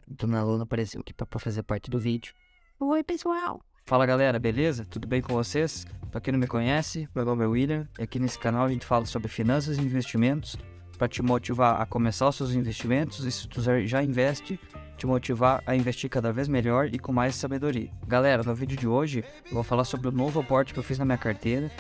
Dona Luna apareceu aqui pra fazer parte do vídeo. Oi, pessoal! Fala, galera, beleza? Tudo bem com vocês? Pra quem não me conhece, meu nome é William e aqui nesse canal a gente fala sobre finanças e investimentos para te motivar a começar os seus investimentos e se tu já investe, te motivar a investir cada vez melhor e com mais sabedoria. Galera, no vídeo de hoje eu vou falar sobre o novo aporte que eu fiz na minha carteira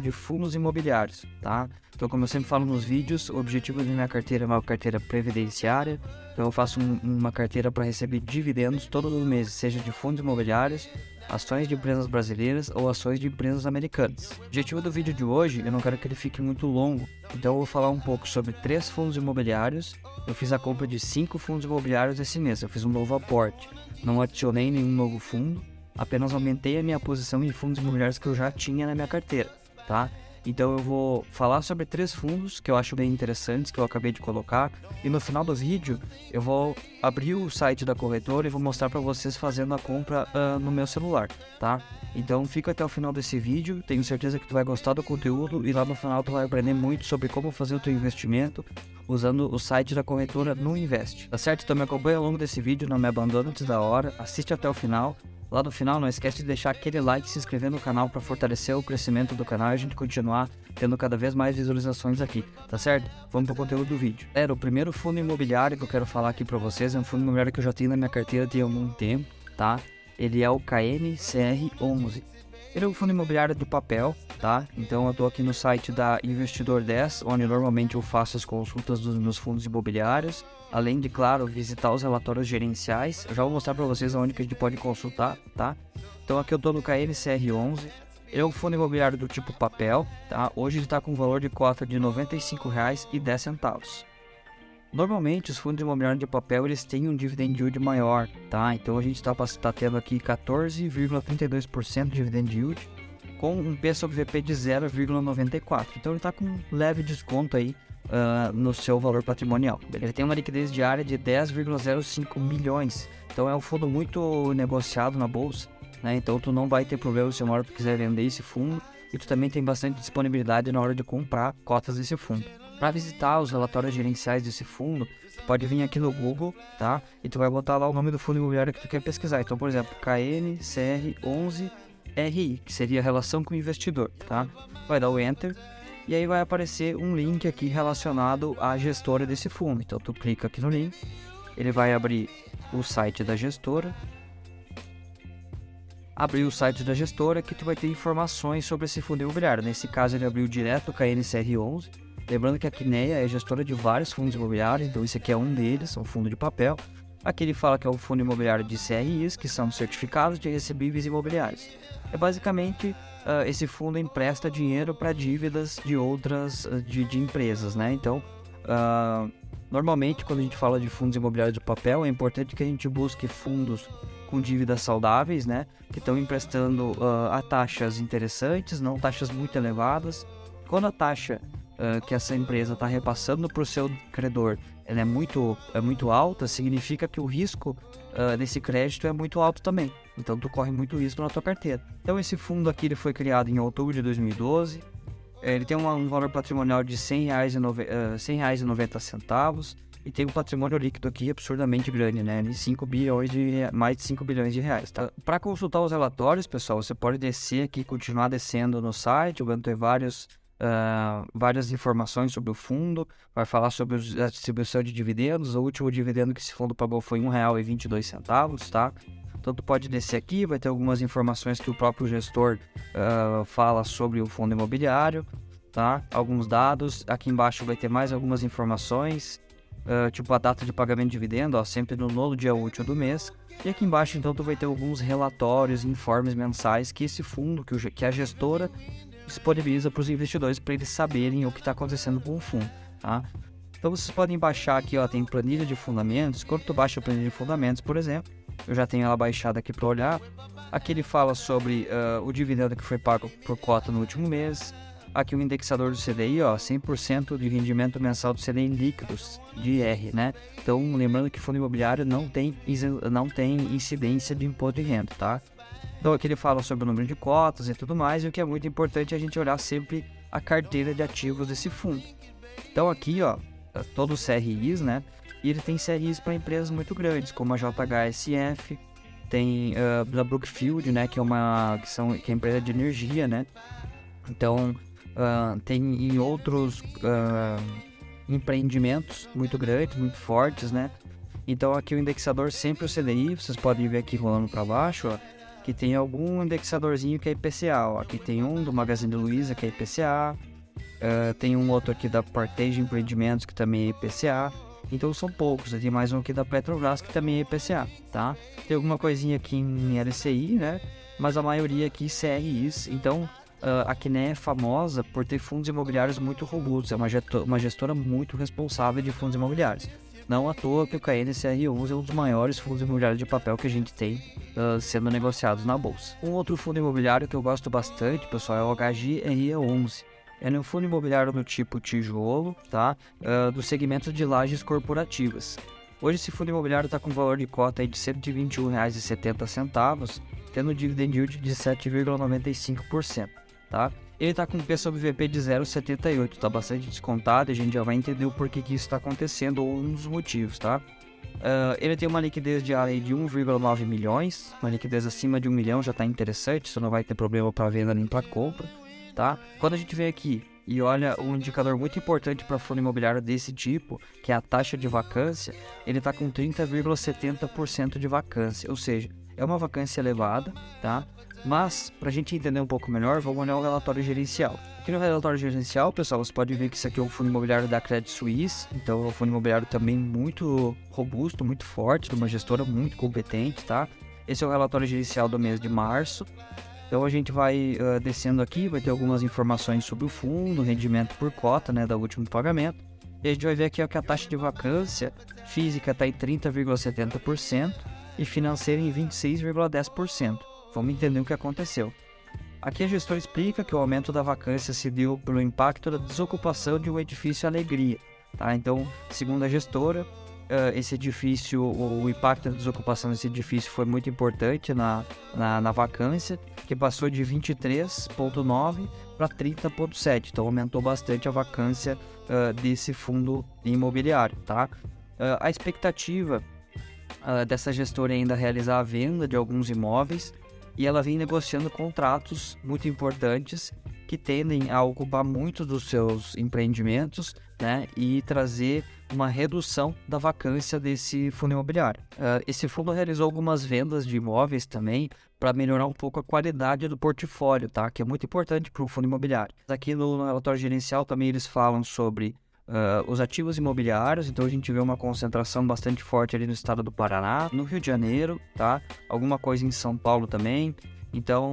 de fundos imobiliários, tá? Então, como eu sempre falo nos vídeos, o objetivo da minha carteira é uma carteira previdenciária. Então eu faço uma carteira para receber dividendos todos os meses, seja de fundos imobiliários, ações de empresas brasileiras ou ações de empresas americanas. O objetivo do vídeo de hoje, eu não quero que ele fique muito longo, então eu vou falar um pouco sobre 3 fundos imobiliários. Eu fiz a compra de 5 fundos imobiliários esse mês, eu fiz um novo aporte, não adicionei nenhum novo fundo, apenas aumentei a minha posição em fundos imobiliários que eu já tinha na minha carteira, tá? Então eu vou falar sobre 3 fundos que eu acho bem interessantes, que eu acabei de colocar, e no final do vídeo eu vou abrir o site da corretora e vou mostrar para vocês fazendo a compra no meu celular, tá? Então fica até o final desse vídeo, tenho certeza que tu vai gostar do conteúdo e lá no final tu vai aprender muito sobre como fazer o teu investimento usando o site da corretora no Invest, tá certo? Então me acompanha ao longo desse vídeo, não me abandona antes da hora, assiste até o final. Lá no final, não esquece de deixar aquele like e se inscrever no canal para fortalecer o crescimento do canal e a gente continuar tendo cada vez mais visualizações aqui, tá certo? Vamos para o conteúdo do vídeo. O primeiro fundo imobiliário que eu quero falar aqui para vocês é um fundo imobiliário que eu já tenho na minha carteira tem algum tempo, tá? Ele é o KNCR11. Ele é um fundo imobiliário de papel, tá? Então eu tô aqui no site da Investidor 10, onde normalmente eu faço as consultas dos meus fundos imobiliários, além de, claro, visitar os relatórios gerenciais. Eu já vou mostrar para vocês onde que a gente pode consultar, tá? Então aqui eu tô no KNCR11. Ele é um fundo imobiliário do tipo papel, tá? Hoje ele está com um valor de cota de R$ 95,10. Normalmente os fundos imobiliários de papel eles têm um dividend yield maior, tá? Então a gente tá tendo aqui 14,32% de dividend yield com um P sobre VP de 0,94. Então ele está com um leve desconto aí no seu valor patrimonial. Ele tem uma liquidez diária de 10,05 milhões. Então é um fundo muito negociado na bolsa, né? Então tu não vai ter problema se uma hora tu quiser vender esse fundo e tu também tem bastante disponibilidade na hora de comprar cotas desse fundo. Para visitar os relatórios gerenciais desse fundo, tu pode vir aqui no Google, tá? E tu vai botar lá o nome do fundo imobiliário que tu quer pesquisar. Então, por exemplo, KNCR11RI, que seria relação com o investidor, tá? Vai dar o Enter e aí vai aparecer um link aqui relacionado à gestora desse fundo. Então, tu clica aqui no link, ele vai abrir o site da gestora. Abrir o site da gestora que tu vai ter informações sobre esse fundo imobiliário. Nesse caso, ele abriu direto o KNCR11. Lembrando que a Quineia é gestora de vários fundos imobiliários, então esse aqui é um deles, um fundo de papel. Aqui ele fala que é um fundo imobiliário de CRIs, que são certificados de recebíveis imobiliários. É basicamente, esse fundo empresta dinheiro para dívidas de outras de empresas, né? Então, normalmente quando a gente fala de fundos imobiliários de papel, é importante que a gente busque fundos com dívidas saudáveis, né? Que estão emprestando a taxas interessantes, não taxas muito elevadas. Quando a taxa que essa empresa está repassando para o seu credor, ela é muito alta, significa que o risco desse crédito é muito alto também. Então tu corre muito risco na tua carteira. Então esse fundo aqui ele foi criado em outubro de 2012. Ele tem um valor patrimonial de R$ 100,90 e tem um patrimônio líquido aqui absurdamente grande, né? Mais de 5 bilhões de reais, tá? Para consultar os relatórios, pessoal, você pode descer aqui, continuar descendo no site, vão ter várias informações sobre o fundo, vai falar sobre a distribuição de dividendos. O último dividendo que esse fundo pagou foi R$ 1,22, tá? Então tu pode descer aqui, vai ter algumas informações que o próprio gestor fala sobre o fundo imobiliário, tá? Alguns dados, aqui embaixo vai ter mais algumas informações, tipo a data de pagamento de dividendo, ó, sempre no nono dia útil do mês. E aqui embaixo então tu vai ter alguns relatórios, informes mensais que esse fundo, que a gestora disponibiliza para os investidores para eles saberem o que está acontecendo com o fundo, tá? Então vocês podem baixar aqui, ó, tem planilha de fundamentos. Quando tu baixa a planilha de fundamentos, por exemplo, eu já tenho ela baixada aqui para olhar. Aqui ele fala sobre o dividendo que foi pago por cota no último mês. Aqui o indexador do CDI, ó, 100% de rendimento mensal do CDI líquidos, de IR, né? Então lembrando que fundo imobiliário não tem incidência de imposto de renda, tá? Então aqui ele fala sobre o número de cotas e tudo mais, e o que é muito importante é a gente olhar sempre a carteira de ativos desse fundo. Então aqui, ó, todos os CRIs, né, E ele tem CRIs para empresas muito grandes, como a JHSF, tem da Brookfield, né, que é que é empresa de energia, né? Então, tem em outros empreendimentos muito grandes, muito fortes, né? Então, aqui o indexador sempre o CDI, vocês podem ver aqui rolando para baixo, ó, que tem algum indexadorzinho que é IPCA, ó. Aqui tem um do Magazine Luiza, que é IPCA, tem um outro aqui da Partage Empreendimentos, que também é IPCA. Então são poucos, tem mais um aqui da Petrobras que também é IPCA, tá? Tem alguma coisinha aqui em LCI, né? Mas a maioria aqui CRIs. Então a Quiné é famosa por ter fundos imobiliários muito robustos, é uma gestora muito responsável de fundos imobiliários. Não à toa que o KNCR11 é um dos maiores fundos imobiliários de papel que a gente tem sendo negociados na bolsa. Um outro fundo imobiliário que eu gosto bastante, pessoal, é o HGRE11. É um fundo imobiliário do tipo tijolo, tá? Do segmento de lajes corporativas. Hoje esse fundo imobiliário está com valor de cota aí de R$ 121,70, tendo um dividend yield de 7,95%, tá? Ele está com um P sobre VP de 0,78, está bastante descontado, e a gente já vai entender o porquê que isso está acontecendo ou um dos motivos, tá? Ele tem uma liquidez diária de 1,9 milhões, uma liquidez acima de 1 milhão já está interessante, isso não vai ter problema para venda nem para compra. Tá? Quando a gente vem aqui e olha um indicador muito importante para fundo imobiliário desse tipo, que é a taxa de vacância, ele está com 30,70% de vacância, ou seja, é uma vacância elevada, tá? Mas, para a gente entender um pouco melhor, vamos olhar o relatório gerencial. Aqui no relatório gerencial, pessoal, você pode ver que isso aqui é um fundo imobiliário da Credit Suisse, então é um fundo imobiliário também muito robusto, muito forte, de uma gestora muito competente, tá? Esse é o relatório gerencial do mês de março. Então a gente vai descendo aqui, vai ter algumas informações sobre o fundo, rendimento por cota, né, do último pagamento. E a gente vai ver aqui ó, que a taxa de vacância física está em 30,70% e financeira em 26,10%. Vamos entender o que aconteceu. Aqui a gestora explica que o aumento da vacância se deu pelo impacto da desocupação de um edifício Alegria. Tá? Então, segundo a gestora, esse edifício, o impacto da desocupação desse edifício foi muito importante na vacância, que passou de 23,9% para 30,7%. Então aumentou bastante a vacância desse fundo imobiliário. Tá? A expectativa dessa gestora é ainda realizar a venda de alguns imóveis, e ela vem negociando contratos muito importantes que tendem a ocupar muito dos seus empreendimentos, né, e trazer uma redução da vacância desse fundo imobiliário. Esse fundo realizou algumas vendas de imóveis também para melhorar um pouco a qualidade do portfólio, tá, que é muito importante para o fundo imobiliário. Aqui no relatório gerencial também eles falam sobre os ativos imobiliários, então a gente vê uma concentração bastante forte ali no estado do Paraná, no Rio de Janeiro, tá? Alguma coisa em São Paulo também. Então,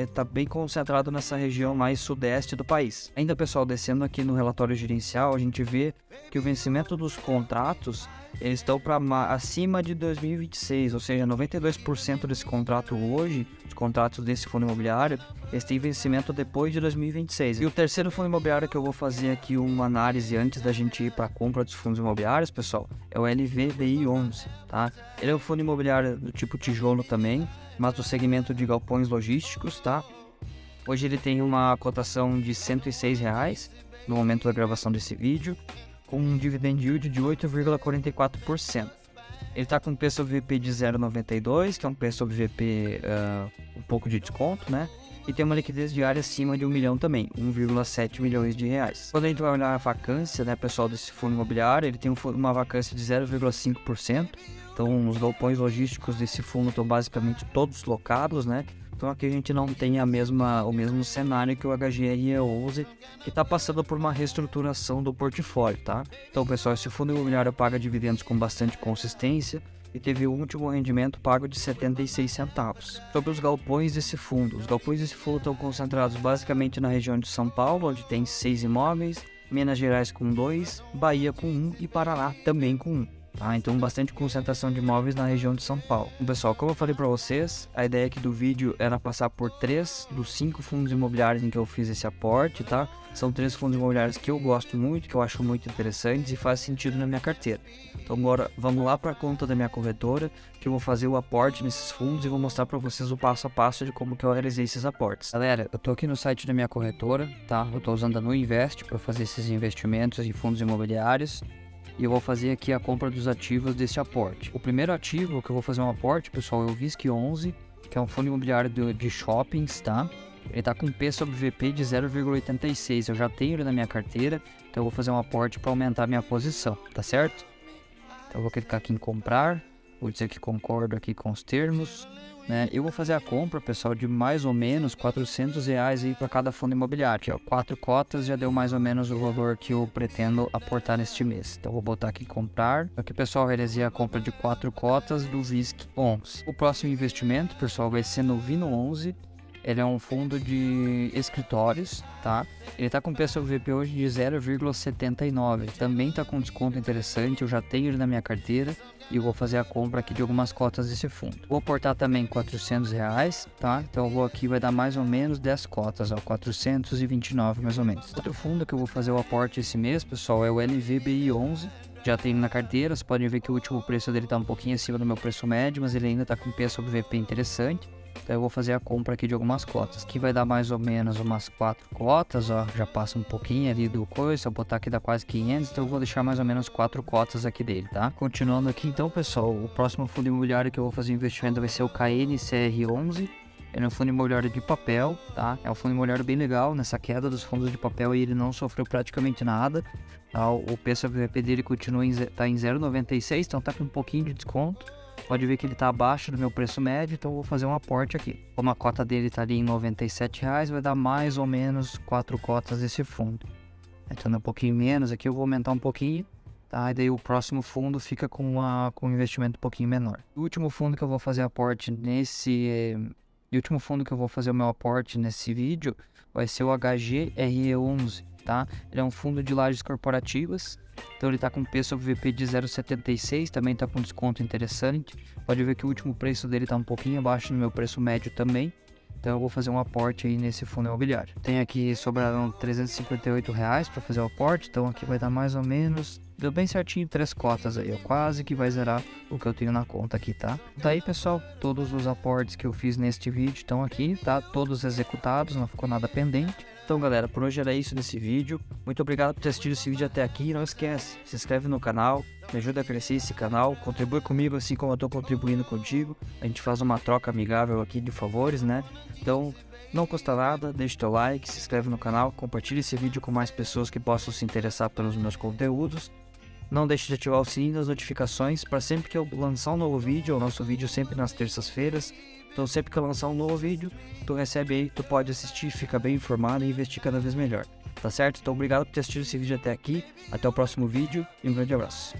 está bem concentrado nessa região mais sudeste do país. Ainda, pessoal, descendo aqui no relatório gerencial, a gente vê que o vencimento dos contratos, eles estão para acima de 2026, ou seja, 92% desse contrato hoje, os contratos desse fundo imobiliário, eles têm vencimento depois de 2026. E o terceiro fundo imobiliário que eu vou fazer aqui uma análise antes da gente ir para a compra dos fundos imobiliários, pessoal, é o LVBI11, tá? Ele é um fundo imobiliário do tipo tijolo também, mas do segmento de galpões logísticos, tá? Hoje ele tem uma cotação de R$ 106 no momento da gravação desse vídeo, com um dividend yield de 8,44%. Ele está com um P sobre VP de 0,92, que é um P sobre VP um pouco de desconto, né? E tem uma liquidez diária acima de 1 milhão também, 1,7 milhões de reais. Quando a gente vai olhar a vacância, né, pessoal, desse fundo imobiliário, ele tem uma vacância de 0,5%. Então, os galpões logísticos desse fundo estão basicamente todos locados, né? Então, aqui a gente não tem o mesmo cenário que o HGRE11, que está passando por uma reestruturação do portfólio, tá? Então, pessoal, esse fundo imobiliário paga dividendos com bastante consistência e teve o último rendimento pago de 76 centavos. Sobre os galpões desse fundo, os galpões desse fundo estão concentrados basicamente na região de São Paulo, onde tem 6 imóveis, Minas Gerais com 2, Bahia com 1 e Paraná também com 1. Tá? Então, bastante concentração de imóveis na região de São Paulo. Bom, pessoal, como eu falei para vocês, a ideia aqui do vídeo era passar por 3 dos 5 fundos imobiliários em que eu fiz esse aporte, tá? São 3 fundos imobiliários que eu gosto muito, que eu acho muito interessantes e faz sentido na minha carteira. Então, agora vamos lá para a conta da minha corretora, que eu vou fazer o aporte nesses fundos e vou mostrar para vocês o passo a passo de como que eu realizei esses aportes. Galera, eu tô aqui no site da minha corretora, tá? Eu tô usando a Nuinvest para fazer esses investimentos em fundos imobiliários. e eu vou fazer aqui a compra dos ativos desse aporte. O primeiro ativo que eu vou fazer um aporte, pessoal, é o VISC11, que é um fundo imobiliário de shoppings, tá? Ele tá com P sobre VP de 0,86, eu já tenho ele na minha carteira, então eu vou fazer um aporte para aumentar minha posição, tá certo? Então eu vou clicar aqui em comprar, vou dizer que concordo aqui com os termos, né? Eu vou fazer a compra, pessoal, de mais ou menos R$400 aí para cada fundo imobiliário. Aqui, ó, 4 cotas já deu mais ou menos o valor que eu pretendo aportar neste mês. Então eu vou botar aqui em comprar. Aqui, pessoal, realizei a compra de 4 cotas do VISC11. O próximo investimento, pessoal, vai ser no VINO11. Ele é um fundo de escritórios, tá? Ele tá com P sobre VP hoje de 0,79. Também tá com desconto interessante, eu já tenho ele na minha carteira e eu vou fazer a compra aqui de algumas cotas desse fundo. Vou aportar também R$400, tá? Então eu vou aqui, vai dar mais ou menos 10 cotas, ó, 429 mais ou menos. Outro fundo que eu vou fazer o aporte esse mês, pessoal, é o LVBI11. Já tenho na carteira, vocês podem ver que o último preço dele tá um pouquinho acima do meu preço médio, mas ele ainda tá com P sobre VP interessante. Então eu vou fazer a compra aqui de algumas cotas, que vai dar mais ou menos umas 4 cotas, ó, já passa um pouquinho ali do coisa, se eu botar aqui dá quase 500, então eu vou deixar mais ou menos 4 cotas aqui dele, tá? Continuando aqui então, pessoal, o próximo fundo imobiliário que eu vou fazer investimento vai ser o KNCR11, ele é um fundo imobiliário de papel, tá? É um fundo imobiliário bem legal, nessa queda dos fundos de papel e ele não sofreu praticamente nada, tá? O P sobre VP dele continua tá em 0,96, então tá com um pouquinho de desconto. Pode ver que ele está abaixo do meu preço médio, então eu vou fazer um aporte aqui. Como a cota dele está ali em R$97, vai dar mais ou menos 4 cotas desse fundo. Então um pouquinho menos, aqui eu vou aumentar um pouquinho, tá? E daí o próximo fundo fica com um investimento um pouquinho menor. O último fundo que eu vou fazer aporte o meu aporte nesse vídeo vai ser o HGRE11, tá? Ele é um fundo de lajes corporativas. Então ele está com P sobre VP de 0,76, também está com desconto interessante. Pode ver que o último preço dele está um pouquinho abaixo do meu preço médio também. Então eu vou fazer um aporte aí nesse fundo imobiliário. Tem aqui, sobraram R$358 para fazer o aporte, então aqui vai dar mais ou menos, deu bem certinho 3 cotas aí, ó, quase que vai zerar o que eu tenho na conta aqui, tá? Daí, pessoal, todos os aportes que eu fiz neste vídeo estão aqui, tá? Todos executados, não ficou nada pendente. Então, galera, por hoje era isso nesse vídeo. Muito obrigado por ter assistido esse vídeo até aqui. Não esquece, se inscreve no canal, me ajuda a crescer esse canal, contribui comigo assim como eu estou contribuindo contigo. A gente faz uma troca amigável aqui de favores, né? Então, não custa nada, deixa teu like, se inscreve no canal, compartilha esse vídeo com mais pessoas que possam se interessar pelos meus conteúdos. Não deixe de ativar o sininho das notificações para sempre que eu lançar um novo vídeo, o nosso vídeo sempre nas terças-feiras. Então sempre que eu lançar um novo vídeo, tu recebe aí, tu pode assistir, fica bem informado e investir cada vez melhor. Tá certo? Então obrigado por ter assistido esse vídeo até aqui. Até o próximo vídeo e um grande abraço.